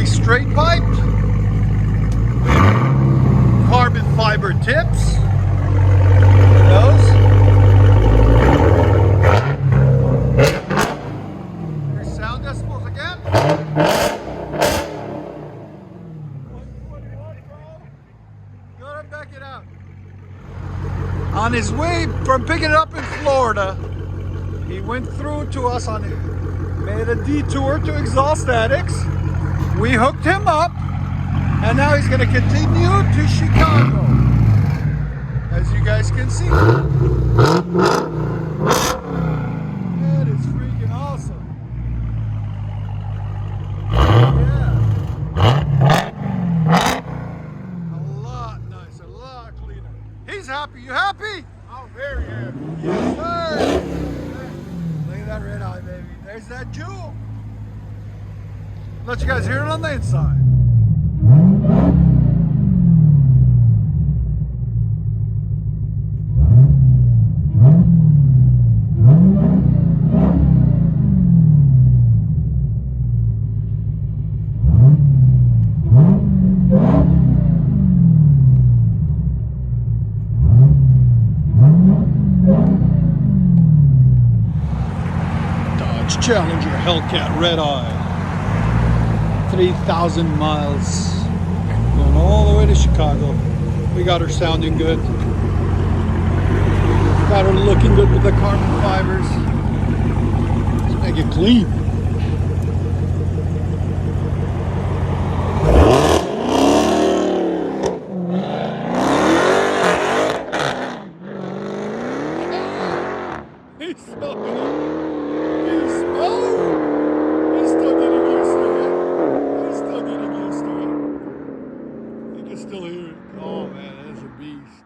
straight piped, carbon fiber tips. Those. There's sound decibels again. 121, bro. Gotta back it up. On his way from picking it up in Florida, he went through to us made a detour to Exhaust Addicts. We hooked him up, and now he's going to continue to Chicago, as you guys can see. That is freaking awesome. Yeah. A lot nicer, a lot cleaner. He's happy. You happy? I'm very happy. Yes, sir. Look at that Redeye, baby. There's that jewel. Let you guys hear it on the inside. Dodge Challenger Hellcat Redeye. 3,000 miles. Going all the way to Chicago. We got her sounding good. Got her looking good with the carbon fibers. Let's make it clean. He's still getting used to it. He's still getting used to it. You can still hear it. Oh man, that is a beast.